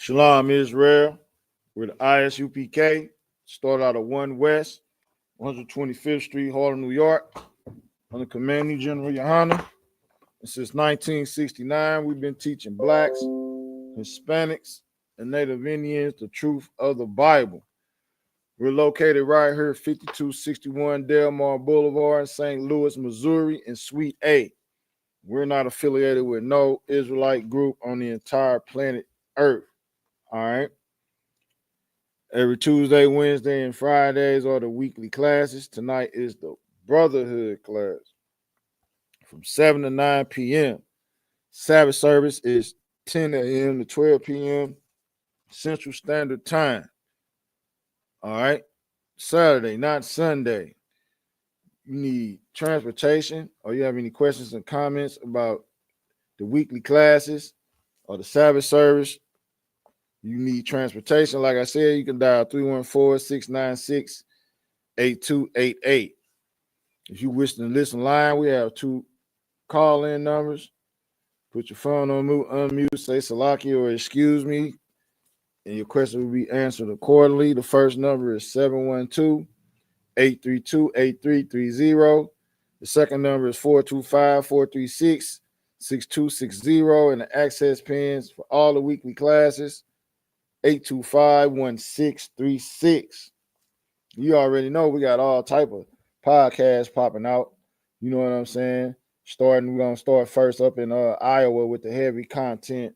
Shalom, Israel. We're the ISUPK. Start out of 1 West, 125th Street, Harlem, New York, under Commanding General YAHANNA. And since 1969, we've been teaching blacks, Hispanics, and Native Indians the truth of the Bible. We're located right here, 5261 Delmar Boulevard, St. Louis, Missouri, in Suite A. We're not affiliated with no Israelite group on the entire planet Earth. All right. Every Tuesday, Wednesday, and Fridays are the weekly classes. Tonight is the Brotherhood class from 7 to 9 p.m. Sabbath service is 10 a.m. to 12 p.m. Central Standard Time. All right. Saturday, not Sunday. You need transportation, or you have any questions and comments about the weekly classes or the Sabbath service, you need transportation. Like I said, you can dial 314-696-8288. If you wish to listen live, we have 2 call-in numbers. Put your phone on unmute, say Salaki or excuse me, and your question will be answered accordingly. The first number is 712-832-8330. The second number is 425-436-6260. And the access pins for all the weekly classes, 825-1636. You already know we got all type of podcasts popping out. You know what I'm saying? We're gonna start first up in Iowa with the heavy content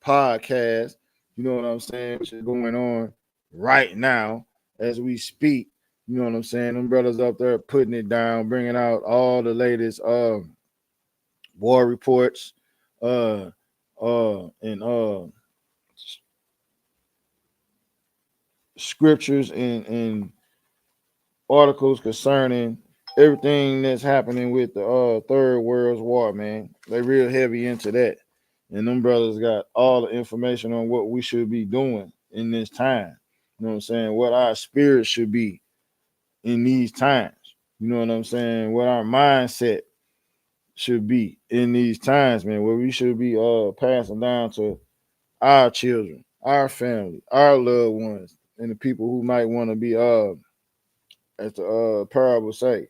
podcast. You know what I'm saying? Which is going on right now as we speak. You know what I'm saying? Them brothers up there putting it down, bringing out all the latest war reports, and scriptures and articles concerning everything that's happening with the Third World War, man. They real heavy into that. And them brothers got all the information on what we should be doing in this time. You know what I'm saying? What our spirit should be in these times. You know what I'm saying? What our mindset should be in these times, man. What we should be passing down to our children, our family, our loved ones, and the people who might want to be as the parable say,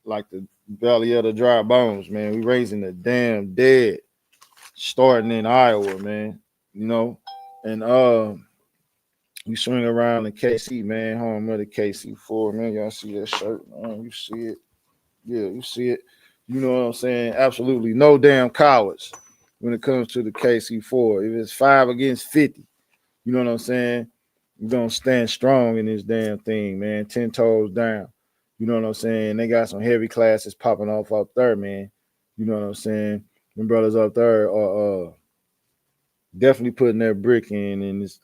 like the belly of the dry bones, man. We raising the damn dead, starting in Iowa, man. You know, and we swing around in KC, man, home of the KC4, man. Y'all see that shirt, man? You see it? Yeah, you see it. You know what I'm saying? Absolutely no damn cowards when it comes to the KC4. If it's 5 against 50, you know what I'm saying? We're gonna stand strong in this damn thing, man. 10 toes down. You know what I'm saying? They got some heavy classes popping off up there, man. You know what I'm saying? Them brothers up there are definitely putting their brick in this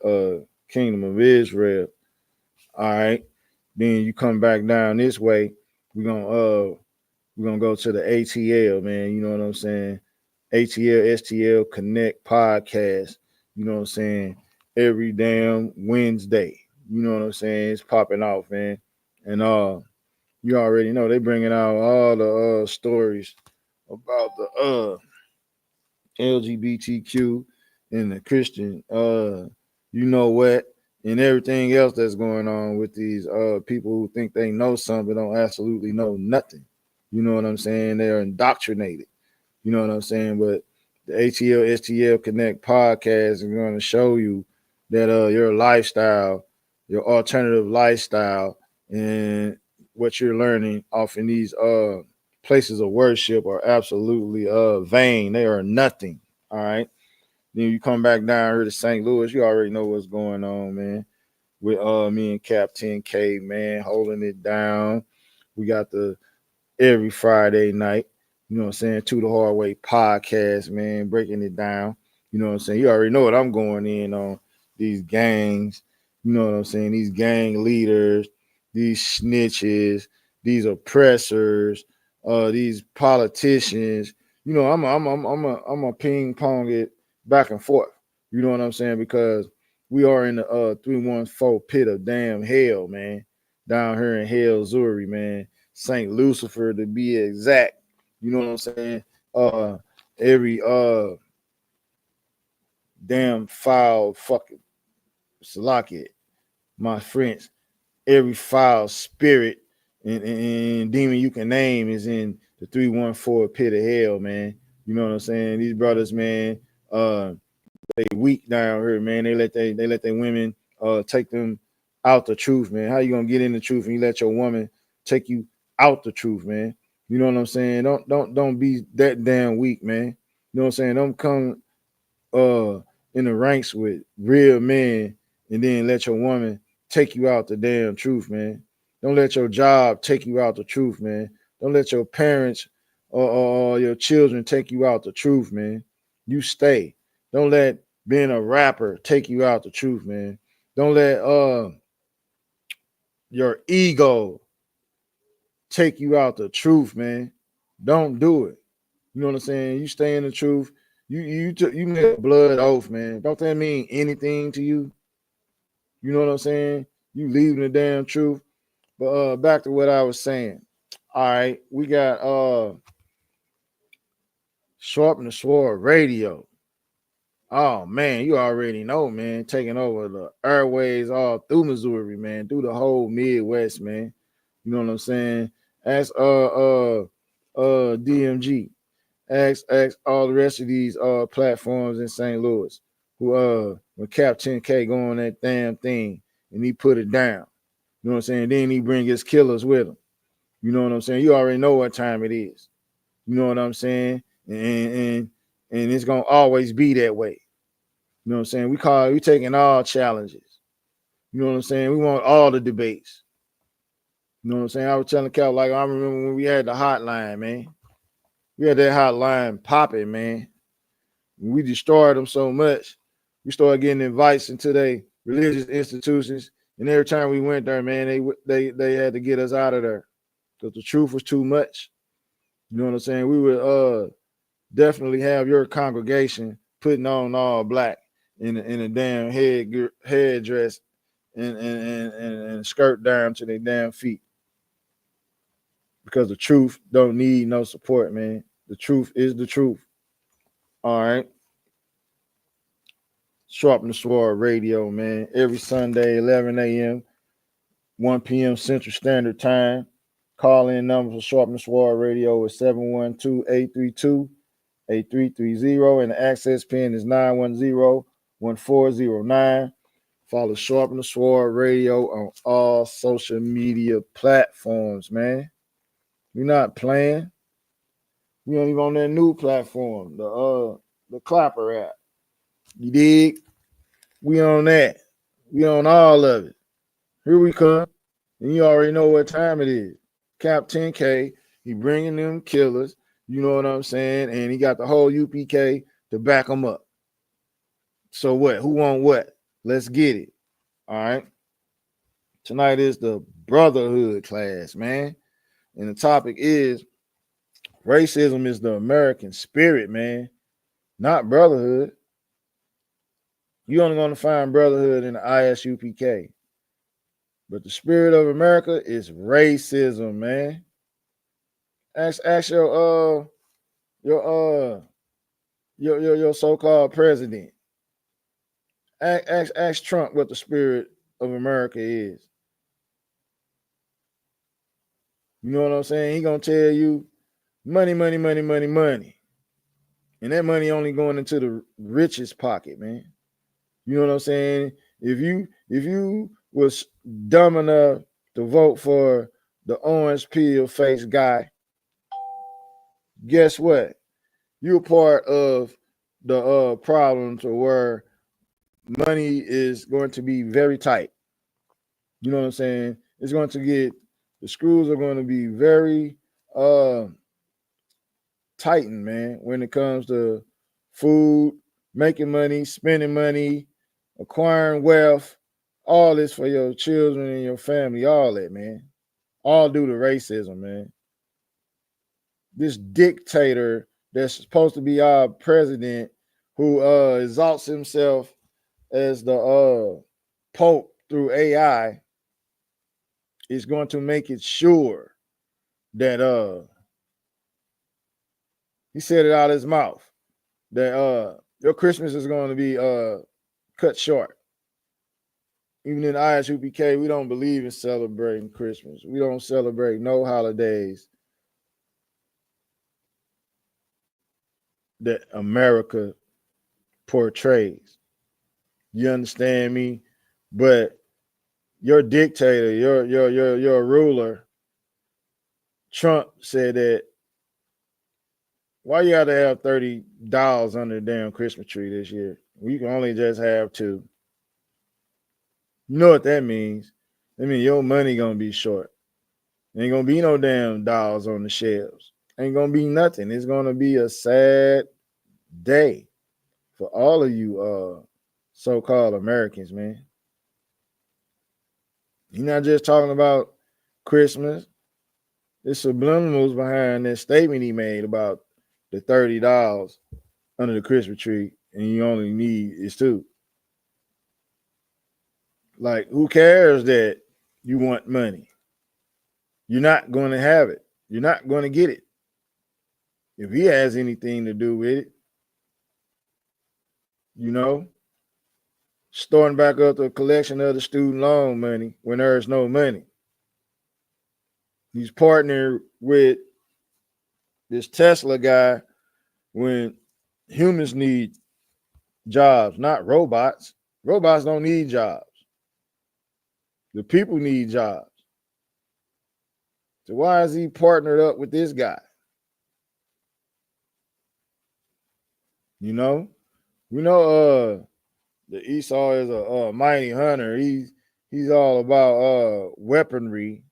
kingdom of Israel. All right. Then you come back down this way. We're gonna go to the ATL, man. You know what I'm saying? ATL STL Connect podcast. You know what I'm saying? Every damn Wednesday. You know what I'm saying? It's popping off, man. And you already know they bringing out all the stories about the LGBTQ and the Christian you know what, and everything else that's going on with these people who think they know something but don't absolutely know nothing. You know what I'm saying? They're indoctrinated. You know what I'm saying? But the ATL STL Connect podcast is going to show you that your lifestyle, your alternative lifestyle, and what you're learning off in these places of worship are absolutely vain. They are nothing. All right. Then you come back down here to St. Louis, you already know what's going on, man. With me and Cap 10K, man, holding it down. We got the every Friday night, you know what I'm saying, To the Hard Way podcast, man, breaking it down. You know what I'm saying? You already know what I'm going in on. These gangs, you know what I'm saying? These gang leaders, these snitches, these oppressors, these politicians. You know, I'm a ping pong it back and forth. You know what I'm saying? Because we are in the 314 pit of damn hell, man. Down here in Hell, Zuri, man. St. Lucifer to be exact. You know what I'm saying? Every damn foul fucking Salaki, my friends. Every foul spirit and demon you can name is in the 314 pit of hell, man. You know what I'm saying? These brothers, man, they weak down here, man. They let their women take them out the truth, man. How you gonna get in the truth and you let your woman take you out the truth, man? You know what I'm saying? Don't be that damn weak, man. You know what I'm saying? Don't come in the ranks with real men and then let your woman take you out the damn truth, man. Don't let your job take you out the truth, man. Don't let your parents or your children take you out the truth, man. You stay. Don't let being a rapper take you out the truth, man. Don't let your ego take you out the truth, man. Don't do it. You know what I'm saying? You stay in the truth. You made a blood oath, man. Don't that mean anything to you? You know what I'm saying? You leaving the damn truth. But back to what I was saying. All right, we got Sharpen the Sword Radio. Oh man, you already know, man. Taking over the airways all through Missouri, man, through the whole Midwest, man. You know what I'm saying? Ask DMG. Ask all the rest of these platforms in St. Louis who when Cap 10K go on that damn thing and he put it down. You know what I'm saying? Then he bring his killers with him. You know what I'm saying? You already know what time it is. You know what I'm saying? And it's gonna always be that way. You know what I'm saying? We taking all challenges. You know what I'm saying? We want all the debates. You know what I'm saying? I was telling Cal, like, I remember when we had the hotline, man. We had that hotline popping, man. We destroyed them so much. We started getting invites into their religious institutions, and every time we went there, man, they had to get us out of there because the truth was too much. You know what I'm saying? We would definitely have your congregation putting on all black in a damn headdress and skirt down to their damn feet because the truth don't need no support, man. The truth is the truth. All right. Sharpen the Sword Radio, man. Every Sunday, 11 a.m., 1 p.m. Central Standard Time. Call in number for Sharpen the Sword Radio is 712-832-8330, and the access pin is 910-1409. Follow Sharpen the Sword Radio on all social media platforms, man. We're not playing. We don't even on that new platform, the Clapper app. You dig? We on that. We on all of it. Here we come. And you already know what time it is. Cap 10K. He bringing them killers. You know what I'm saying? And he got the whole UPK to back him up. So what? Who want what? Let's get it. All right. Tonight is the Brotherhood class, man. And the topic is racism is the American spirit, man. Not brotherhood. You're only going to find brotherhood in the ISUPK. But the spirit of America is racism, man. Ask your so-called president. Ask Trump what the spirit of America is. You know what I'm saying? He gonna tell you money, money, money, money, money. And that money only going into the richest pocket, man. You know what I'm saying? If you was dumb enough to vote for the orange peel face guy, guess what? You're part of the problem to where money is going to be very tight. You know what I'm saying? It's going to get the screws are going to be very tightened, man, when it comes to food, making money, spending money, acquiring wealth, all this for your children and your family, all that, man. All due to racism, man. This dictator that's supposed to be our president who exalts himself as the Pope through AI is going to make it sure that he said it out of his mouth that Your Christmas is going to be cut short. Even in ISUPK, we don't believe in celebrating Christmas. We don't celebrate no holidays that America portrays. You understand me? But your dictator, your ruler, Trump, said that why you got to have $30 under the damn Christmas tree this year? We can only just have two. You know what that means? I mean, your money gonna be short. Ain't gonna be no damn dolls on the shelves. Ain't gonna be nothing. It's gonna be a sad day for all of you so-called Americans, man. You're not just talking about Christmas. There's subliminals behind that statement he made about the $30 under the Christmas tree, and you only need is two. Like, who cares that you want money? You're not going to have it. You're not going to get it. If he has anything to do with it, you know, starting back up the collection of the student loan money when there's no money. He's partnered with this Tesla guy when humans need jobs, not robots. Robots don't need jobs. The people need jobs. So why is he partnered up with this guy? You know, we know the Esau is a mighty hunter. He's all about weaponry.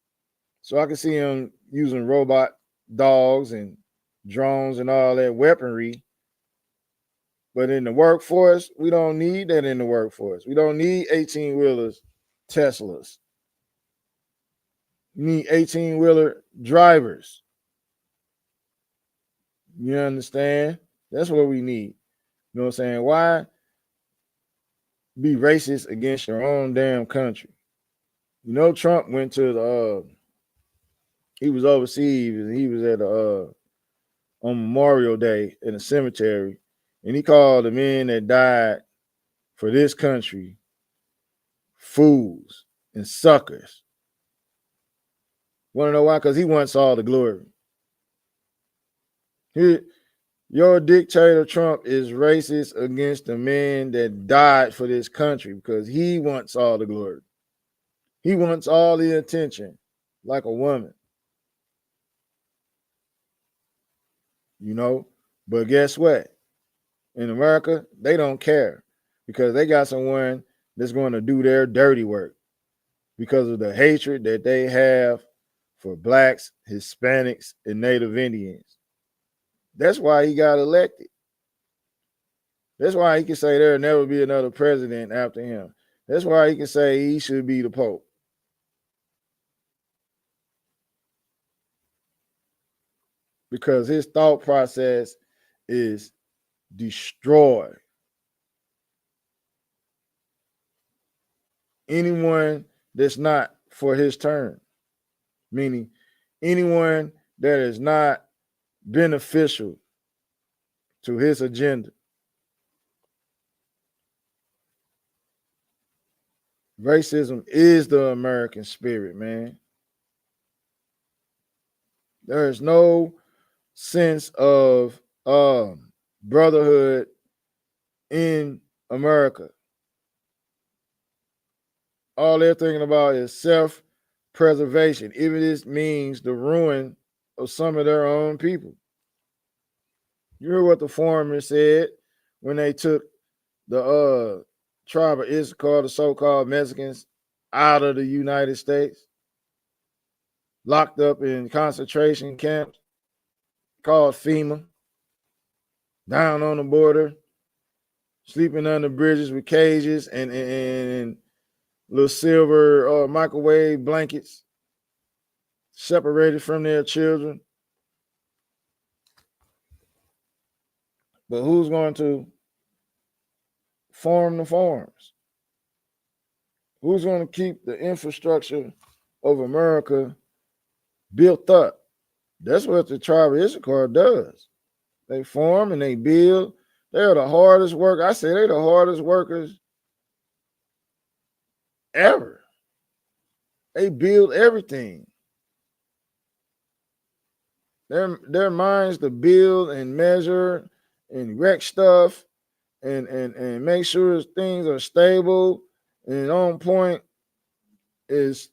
So I can see him using robot dogs and drones and all that weaponry. But in the workforce, we don't need that in the workforce. We don't need 18-wheelers, Teslas. We need 18-wheeler drivers. You understand? That's what we need. You know what I'm saying? Why be racist against your own damn country? You know, Trump went to the he was overseas and he was at on Memorial Day in a cemetery, and he called the men that died for this country fools and suckers. Want to know why? Because he wants all the glory. Your dictator Trump is racist against the men that died for this country because he wants all the glory. He wants all the attention, like a woman. You know, but guess what? In America, they don't care because they got someone that's going to do their dirty work because of the hatred that they have for blacks, Hispanics, and Native Indians. That's why he got elected. That's why he can say there'll never be another president after him. That's why he can say he should be the Pope. Because his thought process is destroy anyone that's not for his turn, meaning anyone that is not beneficial to his agenda. Racism is the American spirit, man. There is no sense of brotherhood in America. All they're thinking about is self-preservation, even if this means the ruin of some of their own people. You heard what the foreigner said when they took the tribe of Issachar, the so-called Mexicans, out of the United States, locked up in concentration camps called FEMA, down on the border, sleeping under bridges with cages and little silver microwave blankets, separated from their children. But who's going to farm the farms? Who's going to keep the infrastructure of America built up? That's what the tribe of Issachar does. They farm and they build They're the hardest work. I say they're the hardest workers ever. They build everything. Their minds to build and measure and wreck stuff and make sure things are stable and on point is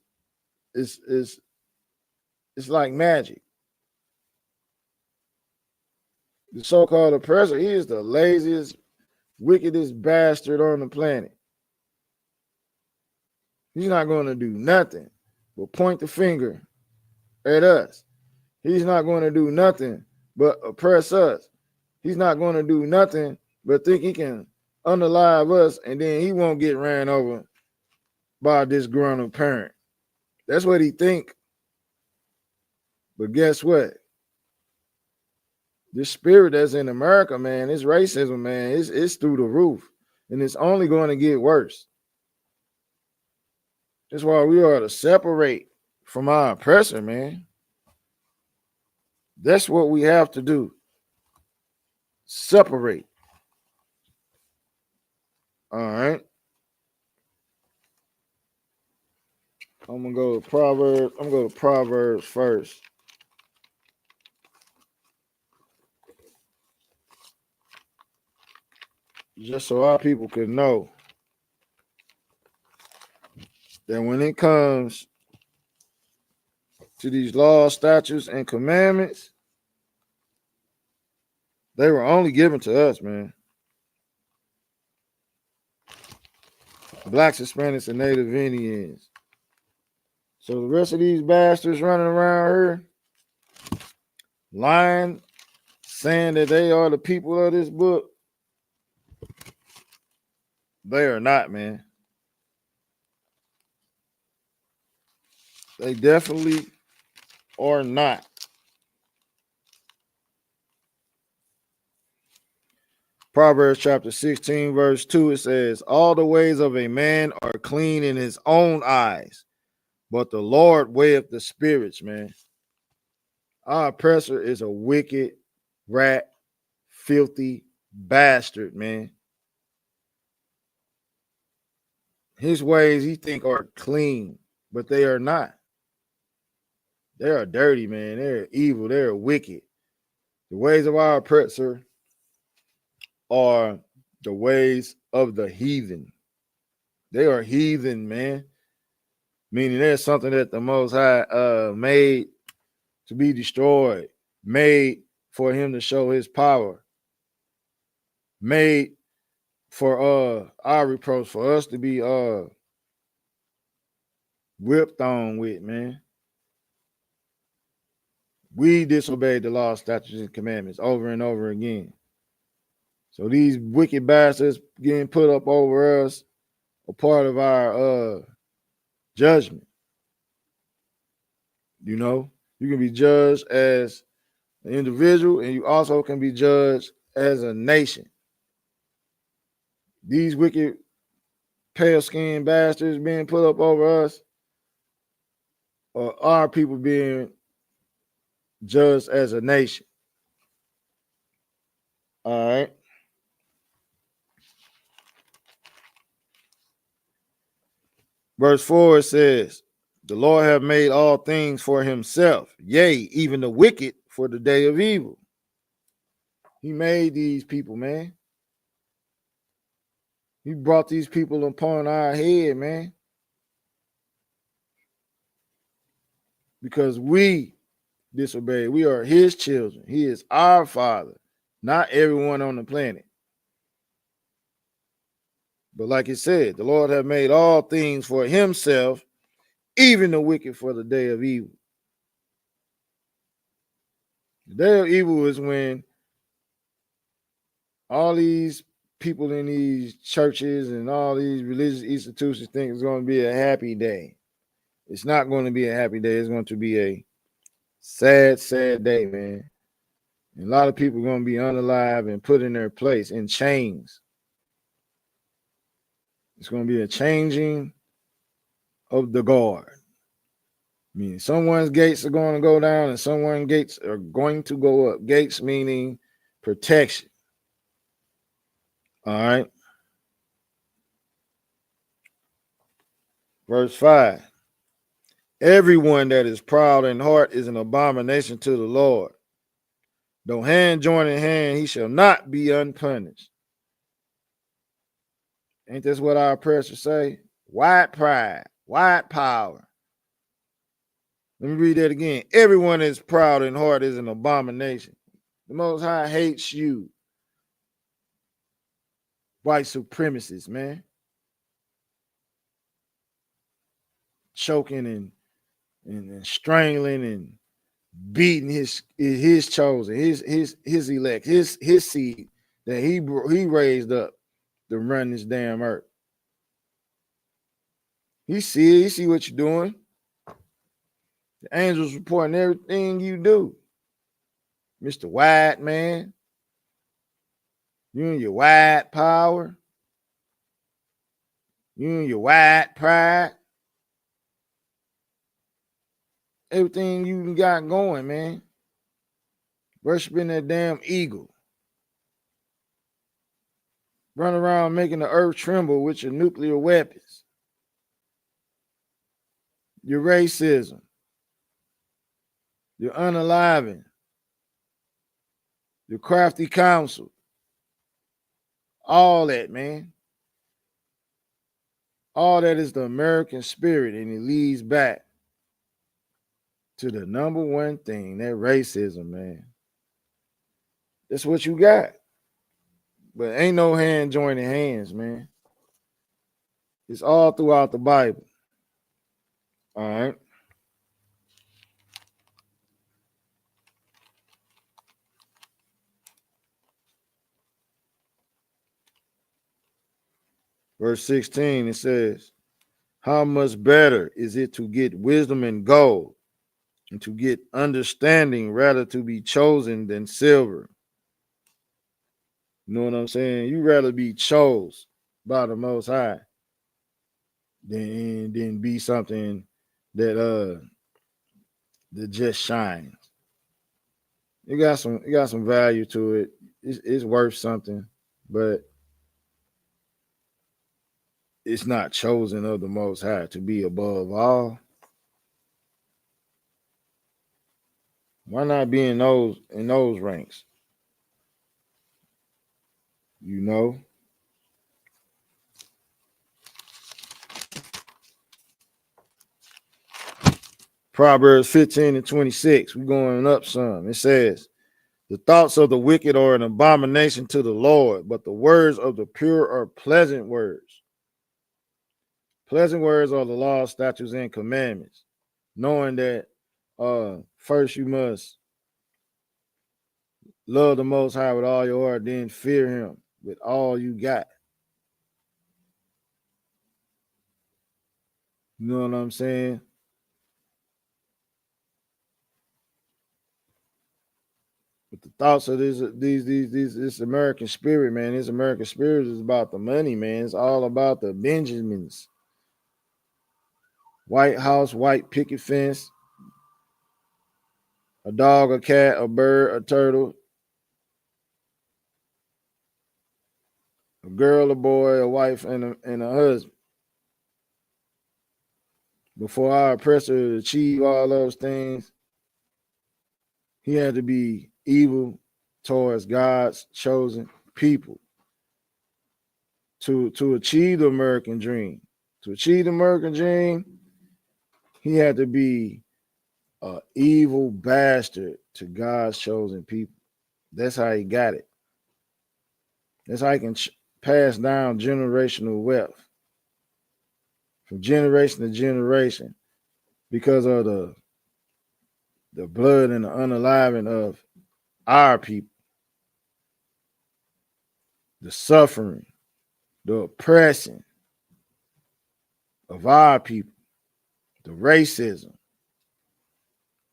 is it's like magic. The so-called oppressor, he is the laziest, wickedest bastard on the planet. He's not going to do nothing but point the finger at us. He's not going to do nothing but oppress us. He's not going to do nothing but think he can unalive us, and then he won't get ran over by a disgruntled parent. That's what he think. But guess what? This spirit that's in America, man, this racism, man, it's through the roof. And it's only going to get worse. That's why we are to separate from our oppressor, man. That's what we have to do. Separate. All right. I'm gonna go to Proverbs. I'm gonna go to Proverbs first. Just so our people could know that when it comes to these laws, statutes, and commandments, they were only given to us, man. Blacks, Hispanics, and Native Indians. So the rest of these bastards running around here, lying, saying that they are the people of this book, they are not, man. They definitely are not. Proverbs chapter 16, verse 2, it says, all the ways of a man are clean in his own eyes, but the Lord weigheth the spirits, man. Our oppressor is a wicked, rat, filthy bastard, man. His ways he think are clean, but they are not. They are dirty, man. They're evil. They're wicked. The ways of our oppressor are the ways of the heathen. They are heathen, man. Meaning there's something that the Most High made to be destroyed, made for him to show his power, made for our reproach, for us to be whipped on with, man. We disobeyed the law, statutes, and commandments over and over again. So these wicked bastards getting put up over us are part of our judgment. You know, you can be judged as an individual, and you also can be judged as a nation. These wicked, pale-skinned bastards being put up over us, or our people being judged as a nation. All right. Verse 4 says, the Lord hath made all things for himself, yea, even the wicked for the day of evil. He made these people, man. He brought these people upon our head, man. Because we disobeyed. We are his children. He is our father, not everyone on the planet. But like it said, the Lord hath made all things for himself, even the wicked for the day of evil. The day of evil is when all these people in these churches and all these religious institutions think it's going to be a happy day. It's not going to be a happy day. It's going to be a sad, sad day, man. And a lot of people are going to be unalive and put in their place in chains. It's going to be a changing of the guard. I mean, someone's gates are going to go down and someone's gates are going to go up. Gates meaning protection. All right. Verse 5. Everyone that is proud in heart is an abomination to the Lord. Though hand join in hand, he shall not be unpunished. Ain't this what our oppressors say? White pride, white power. Let me read that again. Everyone that is proud in heart is an abomination. The Most High hates you, white supremacists, man. Choking and strangling and beating his chosen, his elect, his seed that he raised up to run this damn earth. He see what you're doing. The angels reporting everything you do, Mr. White man. You and your white power. You and your white pride. Everything you got going, man. Worshiping that damn eagle. Run around making the earth tremble with your nuclear weapons. Your racism. Your unaliving. Your crafty counsel. All that, man. All that is the American spirit, and it leads back to the number one thing, that racism, man. That's what you got. But ain't no hand joining hands, man. It's all throughout the Bible. All right. Verse 16, it says, how much better is it to get wisdom and gold, and to get understanding rather to be chosen than silver? You know what I'm saying? You rather be chose by the Most High than be something that just shines. It got some value to it. It's worth something, but it's not chosen of the Most High to be above all. Why not be in those ranks? You know. Proverbs 15 and 26. We're going up some. It says, the thoughts of the wicked are an abomination to the Lord, but the words of the pure are pleasant words. Pleasant words are the law, statutes, and commandments. Knowing that first you must love the Most High with all your heart, then fear him with all you got. You know what I'm saying? But the thoughts of this American spirit, man, this American spirit is about the money, man. It's all about the Benjamins. White house, white picket fence, a dog, a cat, a bird, a turtle, a girl, a boy, a wife, and a husband. Before our oppressor achieve all those things, he had to be evil towards God's chosen people to achieve the American dream. To achieve the American dream, he had to be an evil bastard to God's chosen people. That's how he got it. That's how he can pass down generational wealth from generation to generation because of the blood and the unaliving of our people, the suffering, the oppressing of our people, the racism.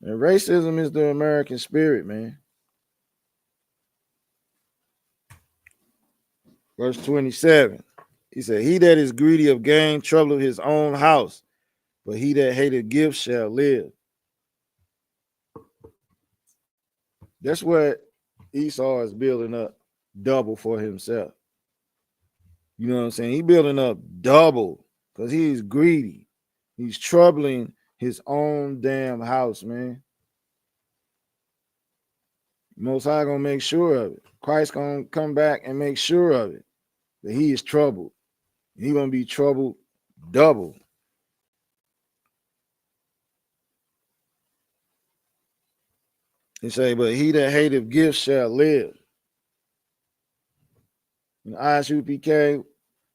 And racism is the American spirit, man. Verse 27, he said, he that is greedy of gain troubleth his own house, but he that hateth gifts shall live. That's what Esau is building up double for himself. You know what I'm saying? He building up double because he's greedy. He's troubling his own damn house, man. Most High gonna make sure of it. Christ gonna come back and make sure of it that he is troubled. He gonna be troubled double. He say, but he that hateth gifts shall live. In ISUPK,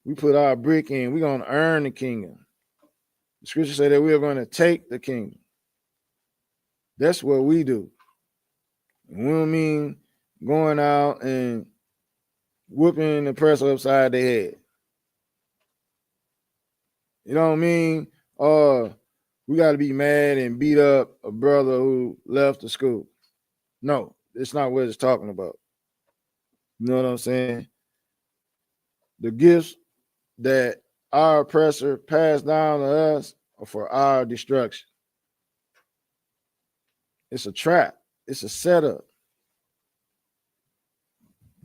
we put our brick in. We're gonna earn the kingdom. The scripture say that we are going to take the kingdom. That's what we do. And we don't mean going out and whooping the oppressor upside the head. You don't mean we got to be mad and beat up a brother who left the school. No, it's not what it's talking about. You know what I'm saying? The gifts that our oppressor passed down to us are for our destruction. It's a trap. It's a setup.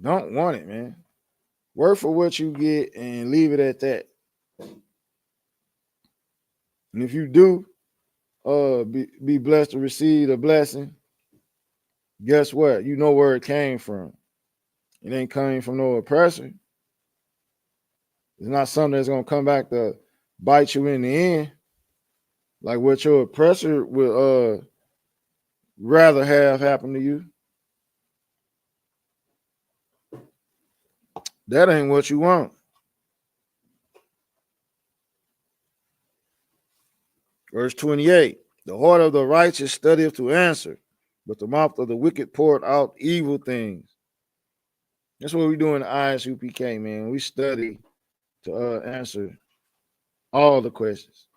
Don't want it, man. Work for what you get and leave it at that. And if you do be blessed to receive a blessing, guess what? You know where it came from. It ain't coming from no oppressor. It's not something that's gonna come back to bite you in the end. Like what your oppressor would rather have happen to you. That ain't what you want. Verse 28. The heart of the righteous studieth to answer, but the mouth of the wicked poureth out evil things. That's what we do in the ISUPK, man. We study to answer all the questions.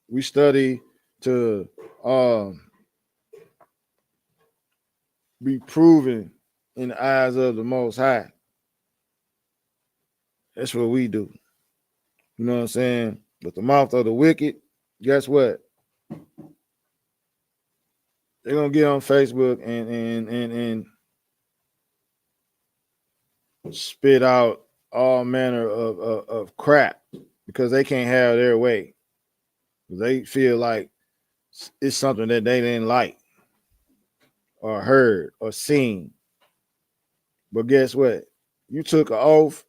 We study to be proven in the eyes of the Most High. That's what we do. You know what I'm saying? But the mouth of the wicked, guess what? They're gonna get on Facebook and spit out all manner of crap because they can't have their way. They feel like it's something that they didn't like or heard or seen. But guess what? You took an oath.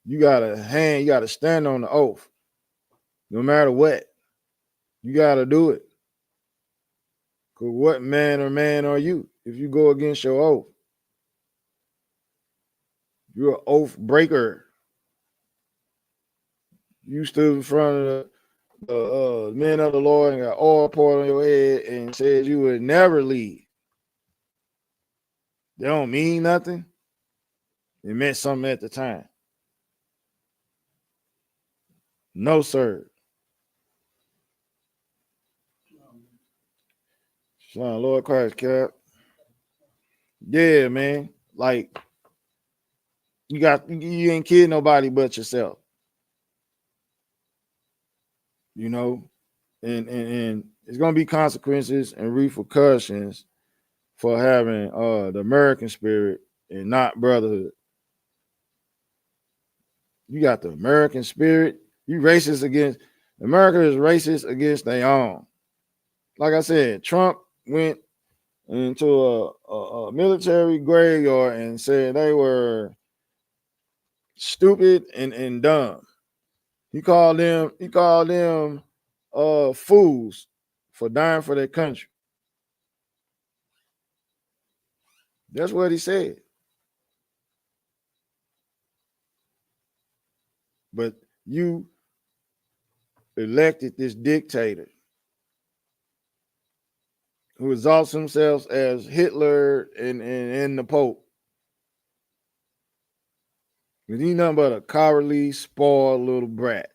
You gotta stand on the oath. No matter what. You gotta do it. Because what man are you if you go against your oath? You're an oath breaker. You stood in front of the men of the Lord and got oil poured on your head and said you would never leave. They don't mean nothing. It meant something at the time. No, sir. Son, Lord Christ, Cap. Yeah, man. Like you ain't kidding nobody but yourself. You know, and it's gonna be consequences and repercussions for having the American spirit and not brotherhood. You got the American spirit. You racist against America is racist against their own. Like I said, Trump went into a military graveyard and said they were stupid and dumb. He called them fools for dying for their country. That's what he said. But you elected this dictator who exalts himself as Hitler and the Pope. But he's nothing but a cowardly, spoiled little brat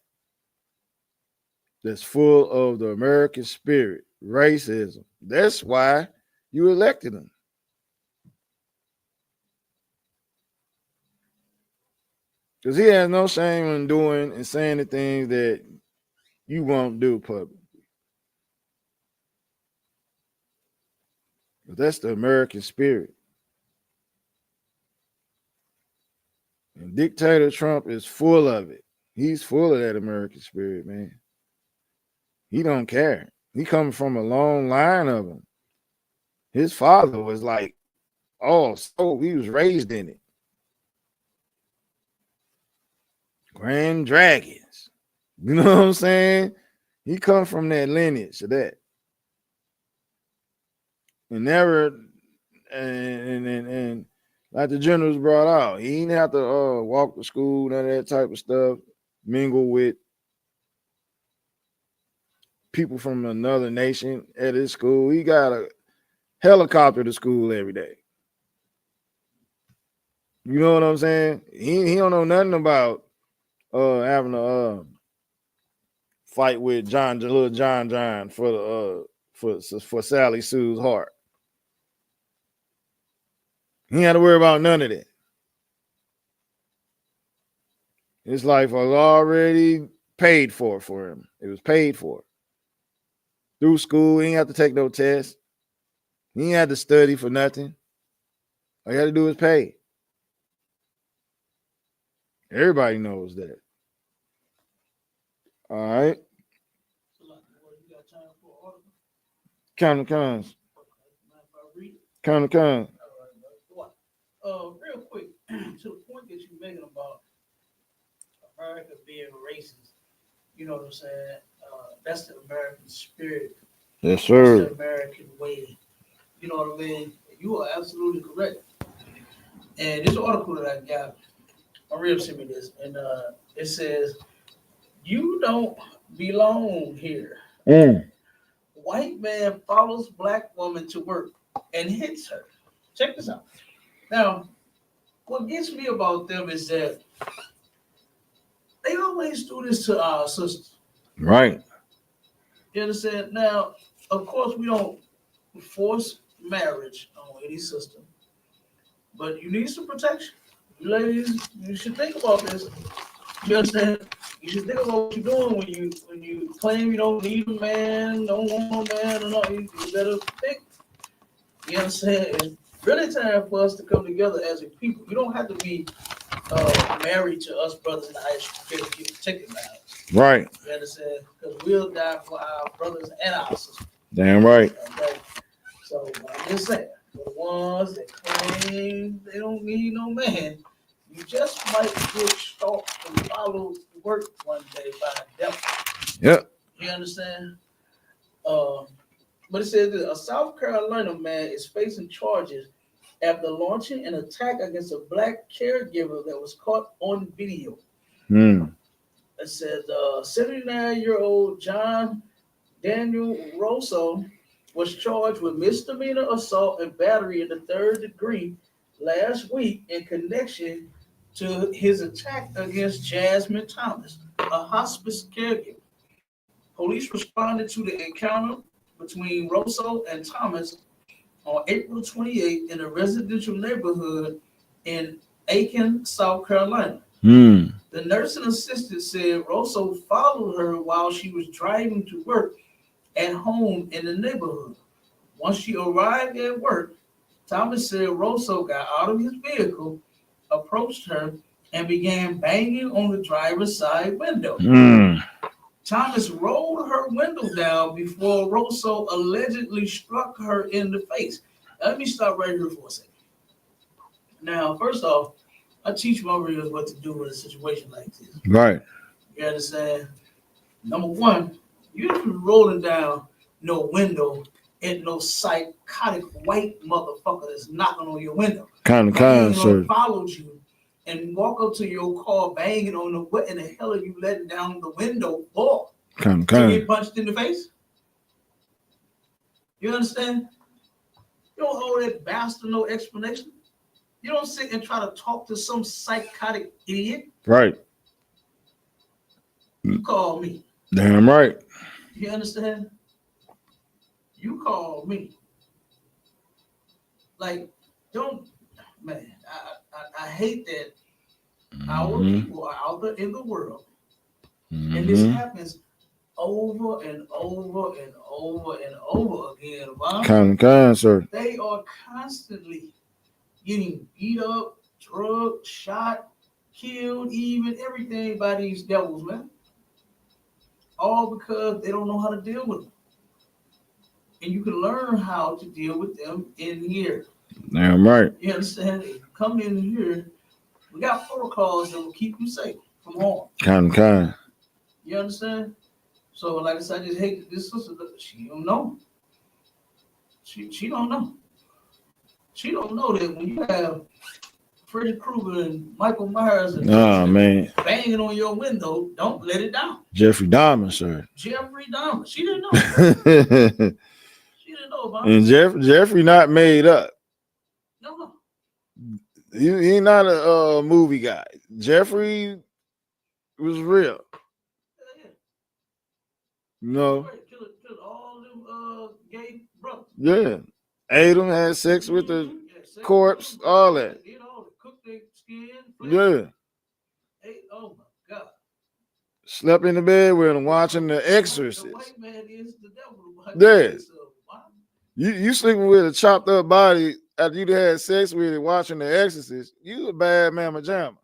that's full of the American spirit, racism. That's why you elected him. Because he has no shame in doing and saying the things that you won't do public. But that's the American spirit. And Dictator Trump is full of it. He's full of that American spirit, man. He don't care. He coming from a long line of them. His father was like, oh, so he was raised in it. Grand Dragons. You know what I'm saying? He come from that lineage of that. And never and like the generals brought out, he didn't have to walk to school, none of that type of stuff, mingle with people from another nation at his school. He got a helicopter to school every day. You know what I'm saying? He don't know nothing about having a fight with little John for the for Sally Sue's heart. He ain't had to worry about none of that. His life was already paid for him. It was paid for. Through school, he ain't have to take no test. He ain't had to study for nothing. All you had to do is pay. Everybody knows that. All right. Count the cons. Count the cons. Real quick, to the point that you're making about America being racist, you know what I'm saying? That's the American spirit. Yes, sir. That's the American way. You know what I mean? You are absolutely correct. And this article that I got, Maria sent me this, and it says, "You don't belong here." White man follows black woman to work and hits her. Check this out. Now, what gets me about them is that they always do this to our sisters. Right. You understand? Now, of course, we don't force marriage on any sister, but you need some protection. You ladies, you should think about this. You understand? You should think about what you're doing when you claim you don't need a man, don't want a man, or not. You better think. You understand? It's really time for us to come together as a people. You don't have to be married to us brothers in the ISUPK to get protected by us. Right. You understand? Because we'll die for our brothers and our sisters. Damn right. Okay. So I'm just saying, for the ones that claim they don't need no man, you just might get stalked and followed to work one day by a devil. Yep. You understand? But it says that a South Carolina man is facing charges after launching an attack against a black caregiver that was caught on video. It says 79-year-old John Daniel Rosso was charged with misdemeanor assault and battery in the third degree last week in connection to his attack against Jasmine Thomas, a hospice caregiver. Police responded to the encounter between Rosso and Thomas on April 28th in a residential neighborhood in Aiken, South Carolina. The nursing assistant said Rosso followed her while she was driving to work at home in the neighborhood. Once she arrived at work, Thomas said Rosso got out of his vehicle, approached her, and began banging on the driver's side window. Thomas rolled her window down before Rosso allegedly struck her in the face. Let me stop right here for a second. Now, first off, I teach my readers what to do in a situation like this. Right. You understand? Number one, you don't be rolling down no window and no psychotic white motherfucker that's knocking on your window. Sir. Followed you and walk up to your car banging on the what in the hell are you letting down the window for? To get punched in the face? You understand? You don't owe that bastard no explanation. You don't sit and try to talk to some psychotic idiot. Right. You call me. Damn right. You understand? You call me. Like, don't, man, I hate that our people are out there in the world. And this happens over and over and over and over again. Sir. They are constantly getting beat up, drugged, shot, killed, even everything by these devils, man. All because they don't know how to deal with them. And you can learn how to deal with them in here. Damn right. You understand? If you come in here, we got protocols that will keep you safe from harm. Kind. You understand? So, like I said, I just hate that this sister. She don't know. She don't know. She don't know that when you have Freddy Krueger and Michael Myers and man, banging on your window, don't let it down. Jeffrey Dahmer, sir. Jeffrey Dahmer. She didn't know. She didn't know about And Jeffrey not made up. No. He not a movie guy. Jeffrey was real. Yeah. No. Killed all them gay brothers. Yeah. Ate him, had sex with the corpse, all that. You know, cooked their skin. Yeah. Ate, oh my God. Slept in the bed with him watching The Exorcist. The white man is the devil. Yeah. You sleeping with a chopped up body after you had sex with it watching The Exorcist, you a bad mamma jamma.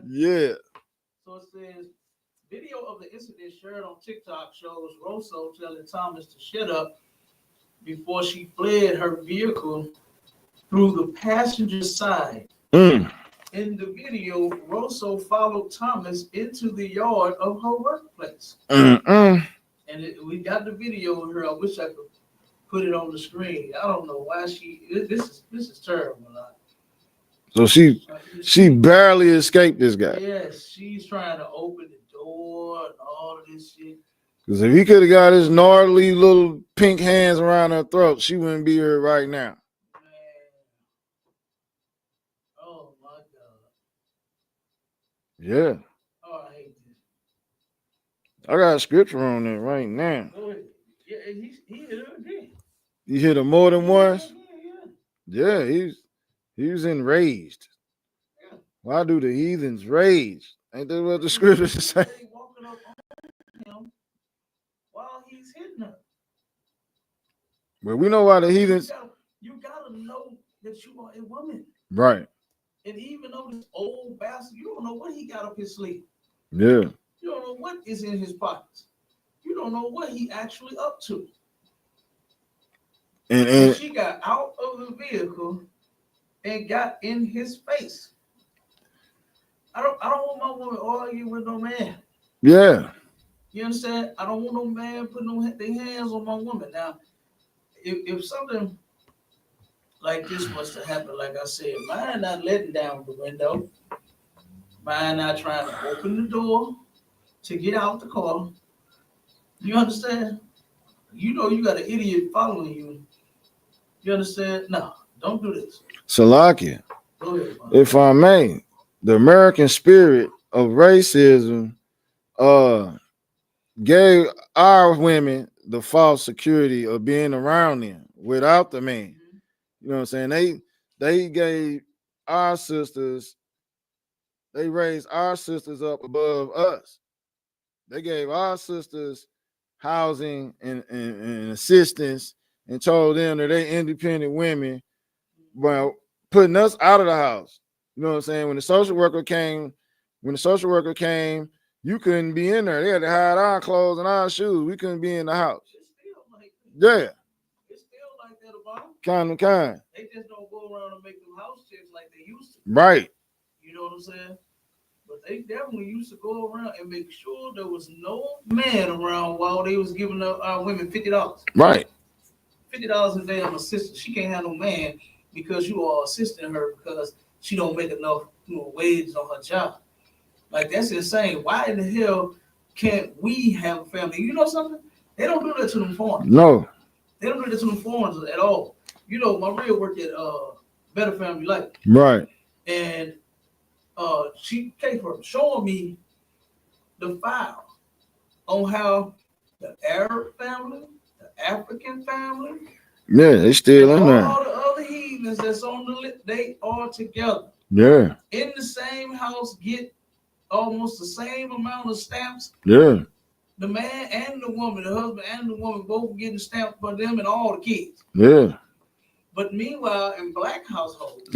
Yeah. So it says, video of the incident shared on TikTok shows Rosso telling Thomas to shut up before she fled her vehicle through the passenger side. In the video, Rosso followed Thomas into the yard of her workplace. And we got the video of her. I wish I could put it on the screen. I don't know why this is terrible. So she barely escaped this guy. Yes, she's trying to open the door and all of this shit. Because if he could have got his gnarly little pink hands around her throat, she wouldn't be here right now. Man. Oh my God. Yeah. Oh, I hate this. I got a scripture on it right now. Go ahead. Yeah, he hit her again. You hit her more than once? Yeah. Yeah, he was enraged. Yeah. Why do the heathens rage? Ain't that what the scriptures say? They walking up on him while he's hitting her. Well, we know why the heathens. You gotta know that you are a woman. Right. And even though this old bastard, you don't know what he got up his sleeve. Yeah. You don't know what is in his pockets. You don't know what he actually up to. And she got out of the vehicle and got in his face. I don't want my woman arguing with no man. Yeah. You understand? I don't want no man putting their hands on my woman. Now, if something like this was to happen, like I said, mine not letting down the window, mine not trying to open the door to get out the car. You understand? You know you got an idiot following you. You understand? No, don't do this. Salakia, go ahead, if I may, the American spirit of racism gave our women the false security of being around them without the man. You know what I'm saying? They gave our sisters, they raised our sisters up above us. They gave our sisters housing and assistance and told them that they independent women, well, putting us out of the house. You know what I'm saying? When the social worker came, you couldn't be in there. They had to hide our clothes and our shoes. We couldn't be in the house. It's still like yeah. It's still like that about them. Kind. They just don't go around and make them house checks like they used to. Right. You know what I'm saying? But they definitely used to go around and make sure there was no man around while they was giving our women $50. Right. $50 a day on a sister. She can't have no man because you are assisting her because she don't make enough wages on her job. Like, that's insane. Why in the hell can't we have a family? You know something? They don't do that to them foreigners. No. They don't do that to them foreigners at all. You know, my real worked at Better Family Life. Right. And she came from showing me the file on how the Arab family, the African family, yeah, they still in there. All the other heathens that's on the list, they are together. Yeah. In the same house, get almost the same amount of stamps. Yeah. The man and the woman, the husband and the woman, both getting stamps for them and all the kids. Yeah. But meanwhile, in black households,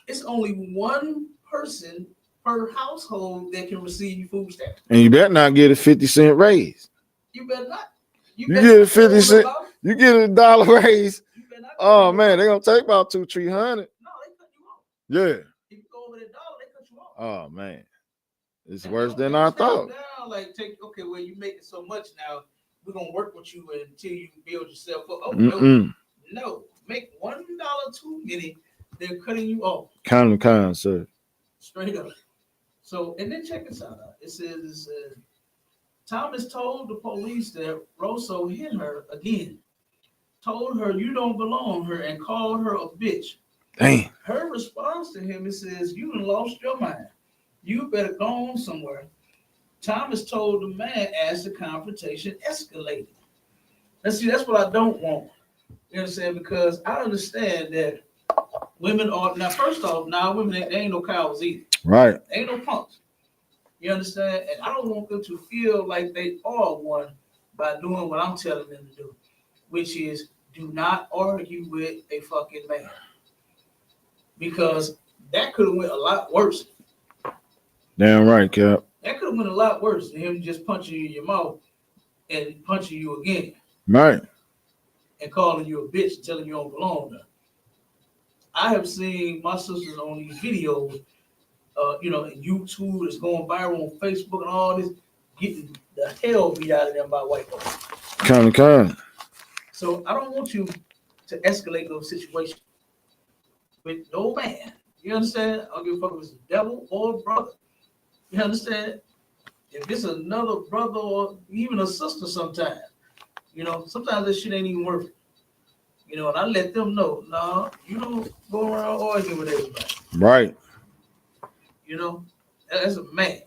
it's only one person per household that can receive food stamps. And you better not get a 50-cent raise. You better not. You get a 50 cent. You get a $1 raise. Oh man, they're gonna take about $200-300. No, they cut you off. Yeah. If you go over $1, they cut you off. Oh man, it's worse than I thought. Now, like okay, well you making so much now, we're gonna work with you until you build yourself up. Oh no, make $1 too many. They're cutting you off. Kind, sir. Straight up. So, and then check this out. It says, Thomas told the police that Rosso hit her again. Told her you don't belong here and called her a bitch. Dang. Her response to him, it says, you done lost your mind. You better go on somewhere. Thomas told the man as the confrontation escalated. Let's see, that's what I don't want. You know what I'm saying? Because I understand that women are, now first off, now women, they ain't no cowards either. Right. They ain't no punks. You understand? And I don't want them to feel like they are one by doing what I'm telling them to do, which is do not argue with a fucking man. Because that could have went a lot worse. Damn right, Cap. That could have went a lot worse than him just punching you in your mouth and punching you again. Right. And calling you a bitch and telling you don't belong there. I have seen my sisters on these videos, in YouTube, it's going viral on Facebook and all this, getting the hell beat out of them by white folks. Kind. So I don't want you to escalate those situations with no man. You understand? I don't give a fuck if it's a devil or a brother. You understand? If it's another brother or even a sister sometimes, sometimes that shit ain't even worth it. And I let them know, no, you don't go around arguing with everybody. Right. That's a man.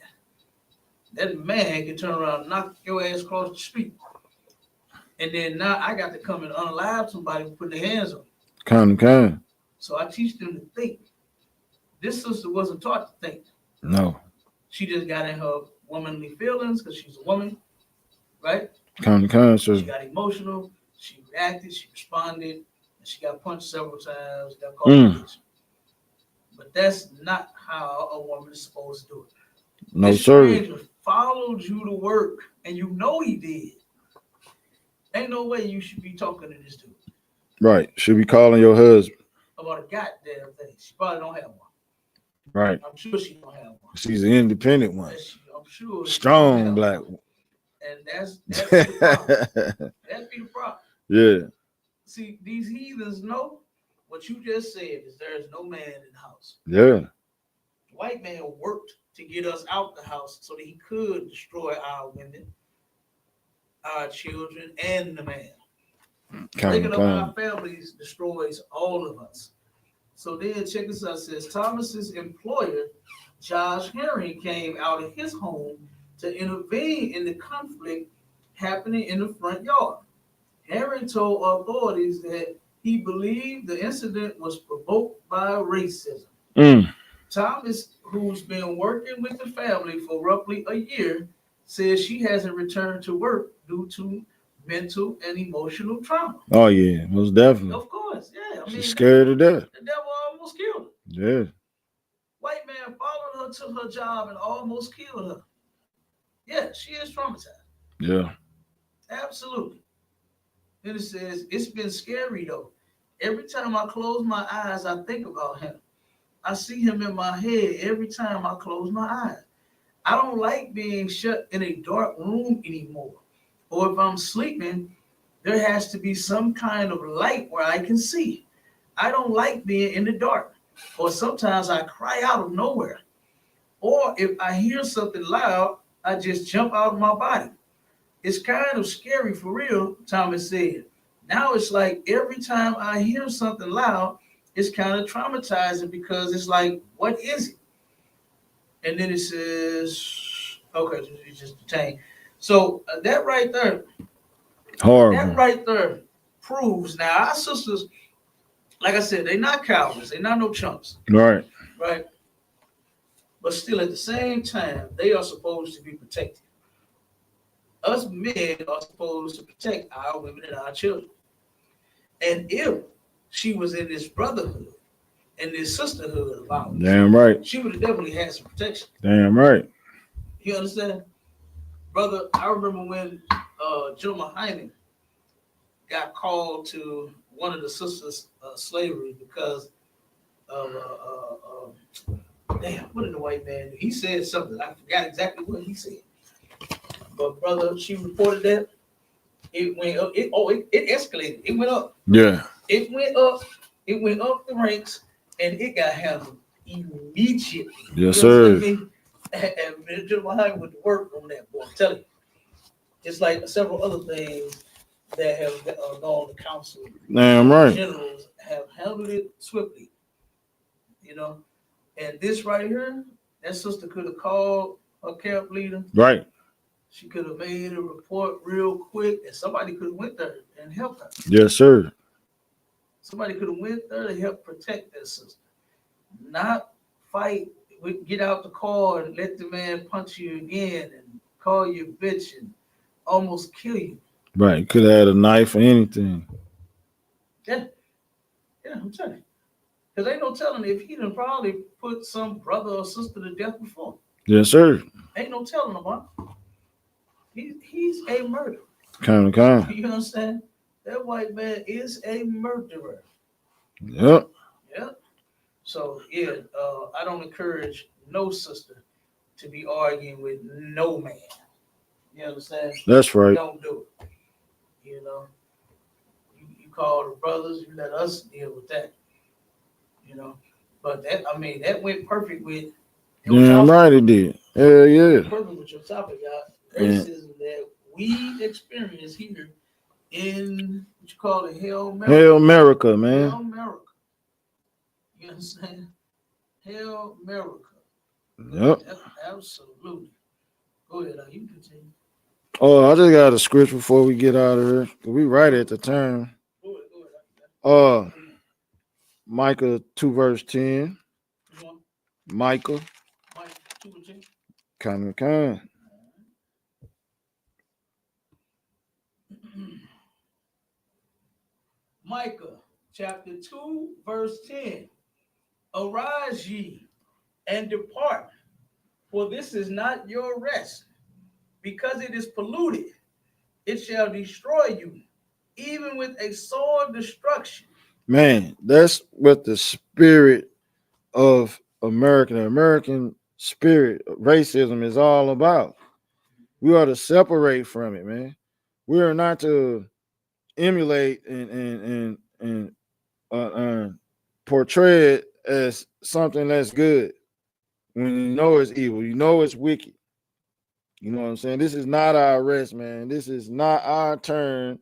That man can turn around and knock your ass across the street. And then now I got to come and unalive somebody and put their hands on them. Kind. So I teach them to think. This sister wasn't taught to think. No. She just got in her womanly feelings because she's a woman, right? Kind, sir. She got emotional. She reacted. She responded. And she got punched several times. Got called a bitch. But that's not how a woman is supposed to do it. No, this stranger followed you to work, and you know he did. Ain't no way you should be talking to this dude. Right. Should be calling your husband. About a goddamn thing. She probably don't have one. Right. I'm sure she don't have one. She's an independent one. I'm sure. Strong black one. And that's the problem. That'd be the problem. Yeah. See, these heathens know what you just said is there is no man in the house. Yeah. The white man worked to get us out the house so that he could destroy our women, our children, and the man. Taking up our families destroys all of us. So then check this out. It says Thomas's employer, Josh Herring, came out of his home to intervene in the conflict happening in the front yard. Herring told authorities that he believed the incident was provoked by racism. Thomas, who's been working with the family for roughly a year, says she hasn't returned to work due to mental and emotional trauma. Oh yeah, most definitely. Of course, yeah. She's scared to death. The devil almost killed her. Yeah. White man followed her to her job and almost killed her. Yeah, she is traumatized. Yeah. Absolutely. Then it says, it's been scary though. Every time I close my eyes, I think about him. I see him in my head every time I close my eyes. I don't like being shut in a dark room anymore. Or if I'm sleeping, there has to be some kind of light where I can see. I don't like being in the dark. Or sometimes I cry out of nowhere. Or if I hear something loud, I just jump out of my body. It's kind of scary for real, Thomas said. Now it's like every time I hear something loud, it's kind of traumatizing because it's like, what is it? And then it says, okay, it's just detained. So that right there, horrible. That right there proves now our sisters, like I said, they're not cowards, they're not no chumps. Right. Right. But still at the same time, they are supposed to be protected. Us men are supposed to protect our women and our children. And if she was in this brotherhood and this sisterhood of ours, damn right. she would have definitely had some protection. Damn right. You understand? Brother, I remember when Joe Hyman got called to one of the sisters' slavery because of damn, what did the white man do? He said something. I forgot exactly what he said. But brother, she reported that it went up. It escalated. It went up. Yeah. It went up. It went up the ranks, and it got handled immediately. Yes, sir. And Joe Hyman went to work on that, boy. I'm telling you. Just like several other things that have gone to council. Damn right. Generals have handled it swiftly. You know, and this right here, that sister could have called her camp leader. Right. She could have made a report real quick, and somebody could have went there and helped her. Yes, sir. Somebody could have went there to help protect that sister, not fight. Get out the car and let the man punch you again and call you a bitch and almost kill you. Right. Could have had a knife or anything. Yeah, I'm telling you. Because ain't no telling if he done probably put some brother or sister to death before. Yes, sir. Ain't no telling about. He's a murderer. Kind. You understand? That white man is a murderer. Yep. So yeah, I don't encourage no sister to be arguing with no man. You understand? That's right. Don't do it. You know, you call the brothers, you let us deal with that. You know, but that went perfect with. Damn right it did. Hell yeah. Perfect with your topic, y'all. Racism that we experience here in what you call it, Hell America. Hell America, man. Hell America. You understand? Hell America. Yep. Absolutely. Go ahead, you continue. Oh, I just got a script before we get out of here. We right at the turn. Go ahead. Micah 2 verse 10. Micah 2 verse 10. Kind. Micah chapter 2 verse 10. Arise ye and depart, for this is not your rest, because it is polluted. It shall destroy you, even with a sword destruction. Man, that's what the spirit of American spirit, racism is all about. We are to separate from it, man. We are not to emulate and portray it as something that's good when you know it's evil, you know it's wicked. You know what I'm saying? This is not our rest, man. This is not our turn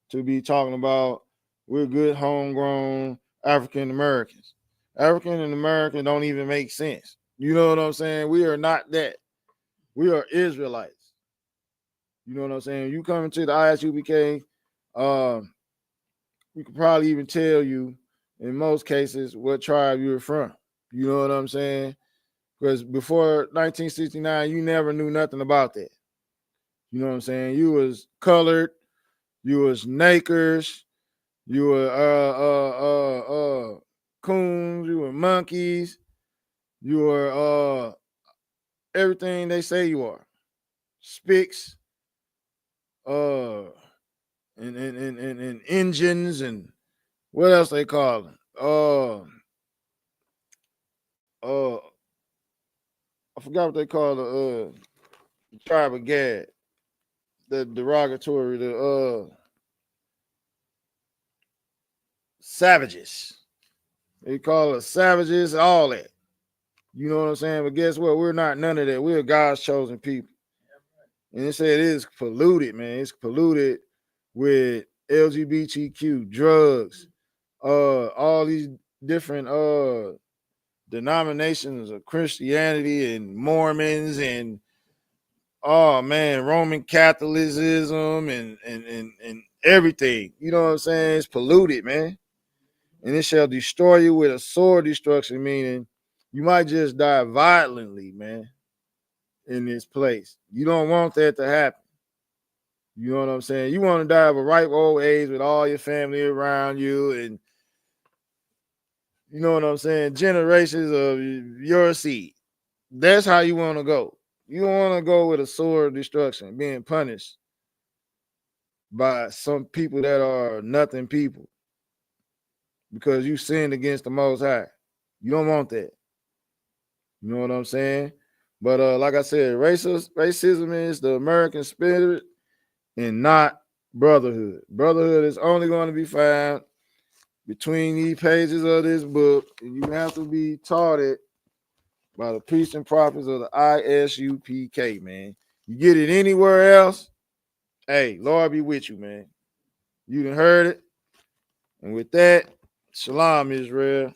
to be talking about we're good homegrown African Americans. African and American don't even make sense. You know what I'm saying? We are not that. We are Israelites. You know what I'm saying? You come into the ISUPK, we could probably even tell you in most cases what tribe you're from. You know what I'm saying? Because before 1969, you never knew nothing about that. You know what I'm saying? You was colored, you was nakers, you were coons, you were monkeys, you were everything they say you are. Spicks, and engines, and what else they call them? I forgot what they call the tribe of Gad. The derogatory, the savages. They call us savages, all that. You know what I'm saying? But guess what? We're not none of that. We're God's chosen people. And they say it is polluted, man. It's polluted with LGBTQ, drugs, all these different denominations of Christianity and Mormons and Roman Catholicism and everything. You know what I'm saying? It's polluted, man. And it shall destroy you with a sword destruction, meaning you might just die violently, man, in this place. You don't want that to happen. You know what I'm saying? You want to die of a ripe old age with all your family around you and you know what I'm saying, generations of your seed. That's how you want to go. You don't want to go with a sword of destruction, being punished by some people that are nothing people because you sinned against the Most High. You don't want that. You know what I'm saying? But like I said, racism is the American spirit and not brotherhood. Brotherhood is only going to be found between these pages of this book, and you have to be taught it by the priests and prophets of the ISUPK, man. You get it anywhere else, hey, Lord be with you, man. You done heard it. And with that, shalom, Israel.